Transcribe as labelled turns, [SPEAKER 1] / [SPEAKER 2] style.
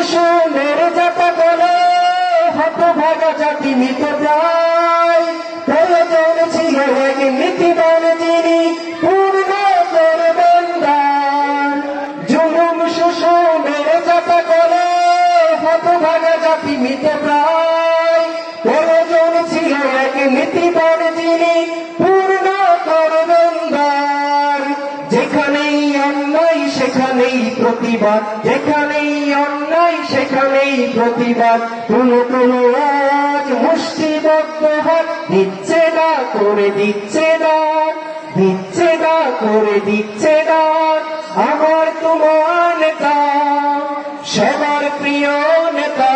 [SPEAKER 1] শোষণের যাতা বলে হতভাগা জাতি মৃত প্রায়। প্রয়োজন ছিল এক নীতিবান যিনি পূর্ণ করবেন দান। জুলুম শোষণের যাতা বলে হতভাগা জাতি মৃত প্রায়। প্রয়োজন ছিল এক নীতিবান যিনি পূর্ণ করবেন দান। যেখানেই অন্যায় সেখানেই প্রতিবাদ, যেখানেই অন্যায় সেখানেই প্রতিবাদ। তুলো তুলো আজ মুষ্টিবদ্ধ হাত, দিচ্ছে না করে দিচ্ছে না, দিচ্ছে না করে দিচ্ছে না। আমার তোমার নেতা, সবার প্রিয় নেতা।